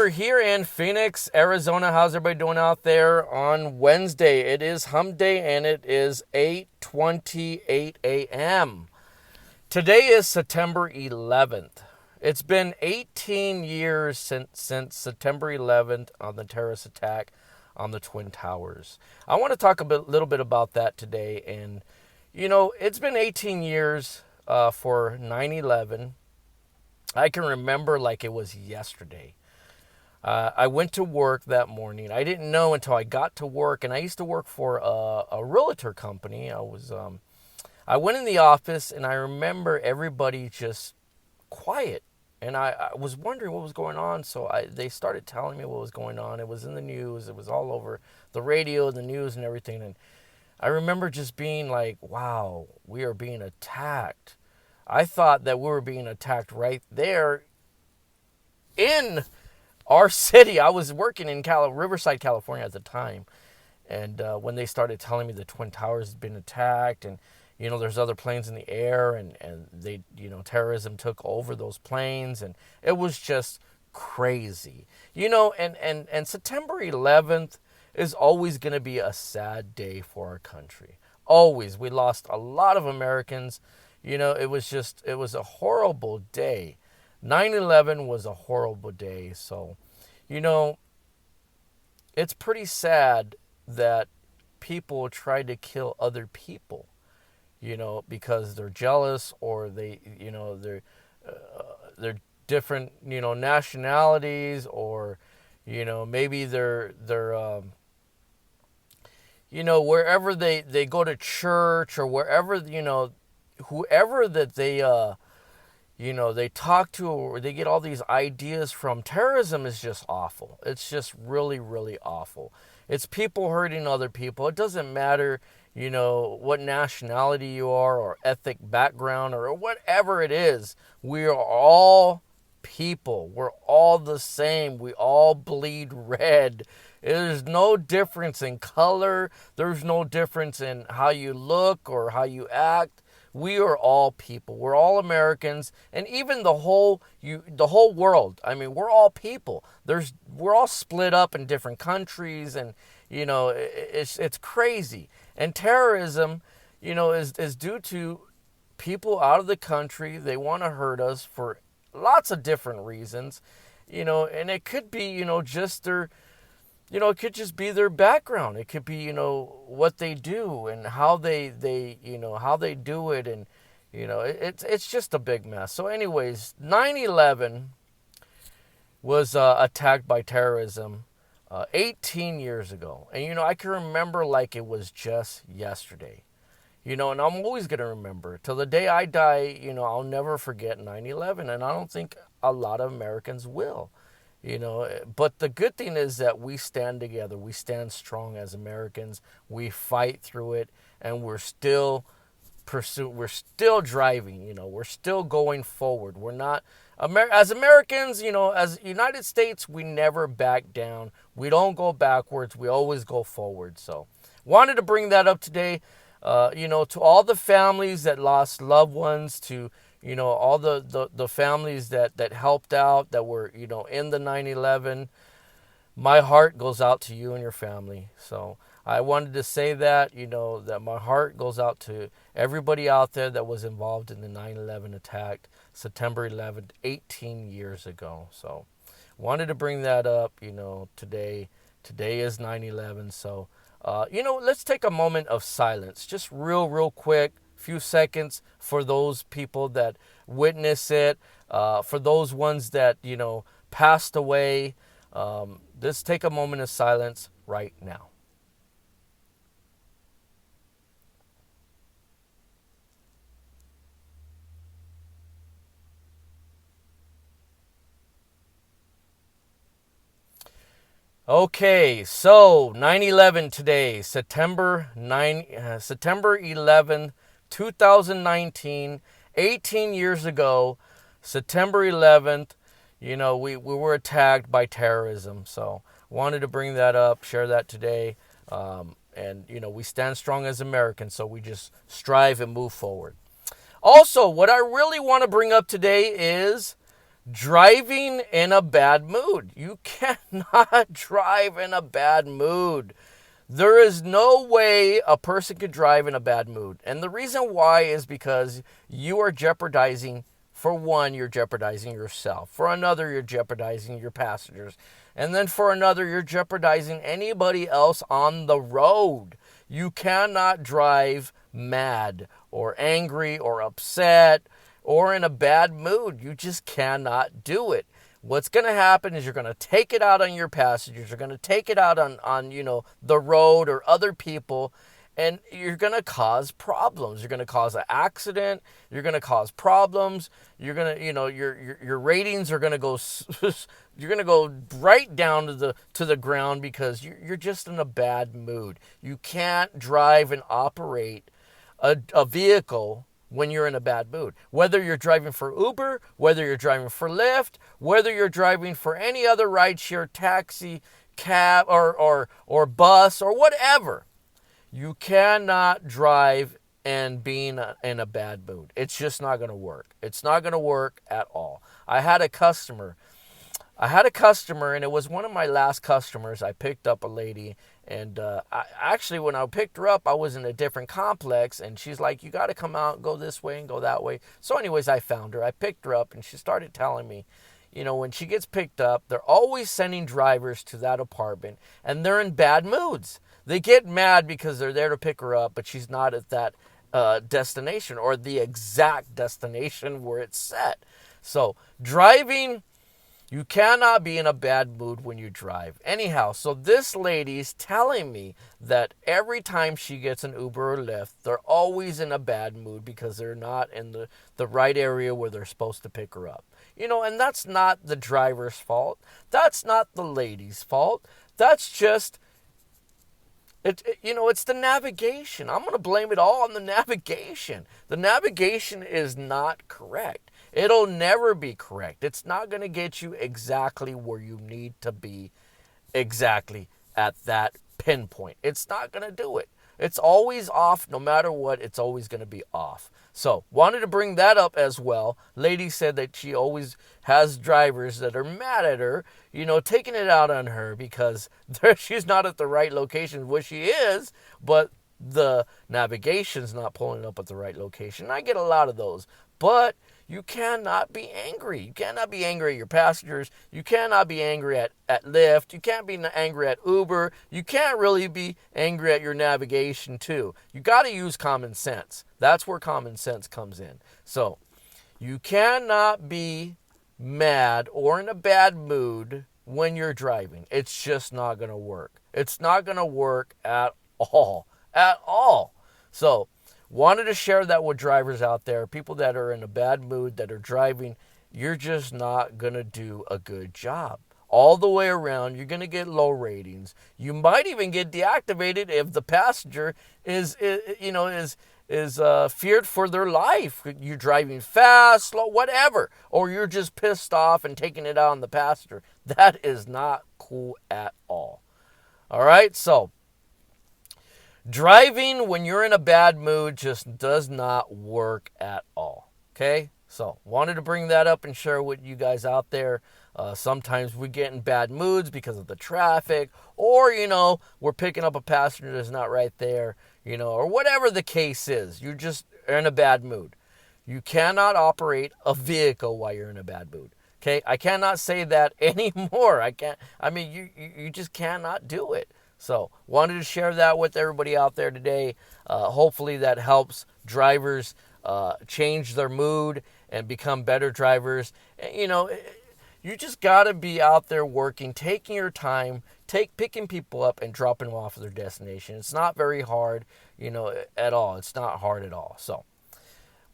we're here in Phoenix, Arizona. How's everybody doing out there on Wednesday? It is Hump Day and it is 8:28 a.m. Today is September 11th. It's been 18 years since September 11th on the terrorist attack on the Twin Towers. I want to talk little bit about that today. And, it's been 18 years for 9/11. I can remember like it was yesterday. I went to work that morning. I didn't know until I got to work, and I used to work for a realtor company. I went in the office, and I remember everybody just quiet, and I was wondering what was going on. So they started telling me what was going on. It was in the news. It was all over the radio, the news, and everything. And I remember just being like, "Wow, we are being attacked." I thought that we were being attacked right there in our city. I was working in Riverside, California at the time. And when they started telling me the Twin Towers had been attacked and, there's other planes in the air and they, terrorism took over those planes. And it was just crazy. And September 11th is always going to be a sad day for our country. Always. We lost a lot of Americans. It was a horrible day. 9/11 was a horrible day. So, it's pretty sad that people try to kill other people, because they're jealous or they're different, nationalities or, maybe they're wherever they go to church or wherever, whoever that they talk to or they get all these ideas from. Terrorism is just awful. It's just really, really awful. It's people hurting other people. It doesn't matter, what nationality you are or ethnic background or whatever it is. We are all people. We're all the same. We all bleed red. There's no difference in color. There's no difference in how you look or how you act. We are all people. We're all Americans, and even the whole world. I mean, we're all people. We're all split up in different countries, and it's crazy. And terrorism, is due to people out of the country. They want to hurt us for lots of different reasons, and it could be just their. It could just be their background. It could be, what they do and how they how they do it. And, it's just a big mess. So anyways, 9/11 was attacked by terrorism 18 years ago. And, I can remember like it was just yesterday. And I'm always going to remember. Till the day I die, I'll never forget 9/11. And I don't think a lot of Americans will. But the good thing is that we stand together. We stand strong as Americans. We fight through it, and we're still we're still driving. We're still going forward. We're not as Americans. As United States, we never back down. We don't go backwards. We always go forward. So, wanted to bring that up today. To all the families that lost loved ones, to all the families that helped out, that were, in the 9/11, my heart goes out to you and your family. So I wanted to say that, that my heart goes out to everybody out there that was involved in the 9/11 attack, September 11th, 18 years ago. So wanted to bring that up, today. Today is 9/11. So, let's take a moment of silence, just real quick. Few seconds for those people that witness it, for those ones that passed away. Let's take a moment of silence right now. Okay, so 9/11 today, September 11th, 2019, 18 years ago, September 11th, we were attacked by terrorism. So wanted to bring that up, share that today. And, we stand strong as Americans, so we just strive and move forward. Also, what I really want to bring up today is Driving in a bad mood. You cannot drive in a bad mood. There is no way a person could drive in a bad mood. And the reason why is because you are jeopardizing, for one, you're jeopardizing yourself. For another, you're jeopardizing your passengers. And then for another, you're jeopardizing anybody else on the road. You cannot drive mad or angry or upset or in a bad mood. You just cannot do it. What's going to happen is you're going to take it out on your passengers. You're going to take it out on the road or other people, and you're going to cause problems. You're going to cause an accident. You're going to cause problems. You're going to, your ratings are going to go you're going to go right down to the ground because you're just in a bad mood. You can't drive and operate a vehicle when you're in a bad mood. Whether you're driving for Uber, whether you're driving for Lyft, whether you're driving for any other rideshare, taxi, cab, or bus, or whatever, you cannot drive and be in a bad mood. It's just not going to work. It's not going to work at all. I had a customer, and it was one of my last customers. I picked up a lady, and actually, when I picked her up, I was in a different complex, and she's like, you got to come out, go this way and go that way. So anyways, I found her. I picked her up, and she started telling me, when she gets picked up, they're always sending drivers to that apartment, and they're in bad moods. They get mad because they're there to pick her up, but she's not at that destination or the exact destination where it's set. So driving, you cannot be in a bad mood when you drive. Anyhow, so this lady's telling me that every time she gets an Uber or Lyft, they're always in a bad mood because they're not in the right area where they're supposed to pick her up. And that's not the driver's fault. That's not the lady's fault. That's just, it's the navigation. I'm going to blame it all on the navigation. The navigation is not correct. It'll never be correct. It's not going to get you exactly where you need to be exactly at that pinpoint. It's not going to do it. It's always off. No matter what, it's always going to be off. So, wanted to bring that up as well. Lady said that she always has drivers that are mad at her, taking it out on her because she's not at the right location. Well, she is, but the navigation's not pulling up at the right location. I get a lot of those. But you cannot be angry. You cannot be angry at your passengers. You cannot be angry at Lyft. You can't be angry at Uber. You can't really be angry at your navigation too. You got to use common sense. That's where common sense comes in. So you cannot be mad or in a bad mood when you're driving. It's just not going to work. It's not going to work at all. At all. So wanted to share that with drivers out there, people that are in a bad mood, that are driving. You're just not going to do a good job. All the way around, you're going to get low ratings. You might even get deactivated if the passenger is feared for their life. You're driving fast, slow, whatever. Or you're just pissed off and taking it out on the passenger. That is not cool at all. All right, so driving when you're in a bad mood just does not work at all. Okay? So, wanted to bring that up and share with you guys out there. Sometimes we get in bad moods because of the traffic, or, we're picking up a passenger that's not right there, or whatever the case is. You're just in a bad mood. You cannot operate a vehicle while you're in a bad mood. Okay? I cannot say that anymore. You just cannot do it. So, wanted to share that with everybody out there today. Hopefully that helps drivers change their mood and become better drivers. You just got to be out there working, taking your time, picking people up and dropping them off at their destination. It's not very hard, at all. It's not hard at all. So,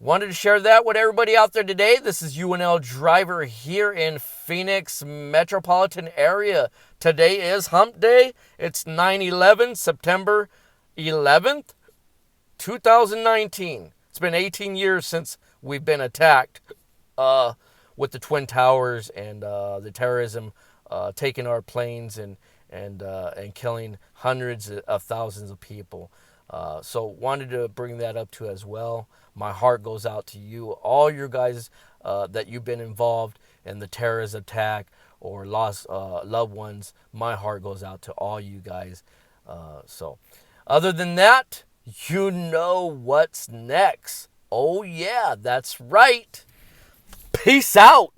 wanted to share that with everybody out there today. This is UNL Driver here in Phoenix metropolitan area. Today is Hump Day. It's 9/11, September 11th, 2019. It's been 18 years since we've been attacked with the Twin Towers and the terrorism taking our planes and killing hundreds of thousands of people. So wanted to bring that up too as well. My heart goes out to you, all your guys that you've been involved in the terrorist attack or lost loved ones, my heart goes out to all you guys. So, other than that, you know what's next. Oh, yeah, that's right. Peace out.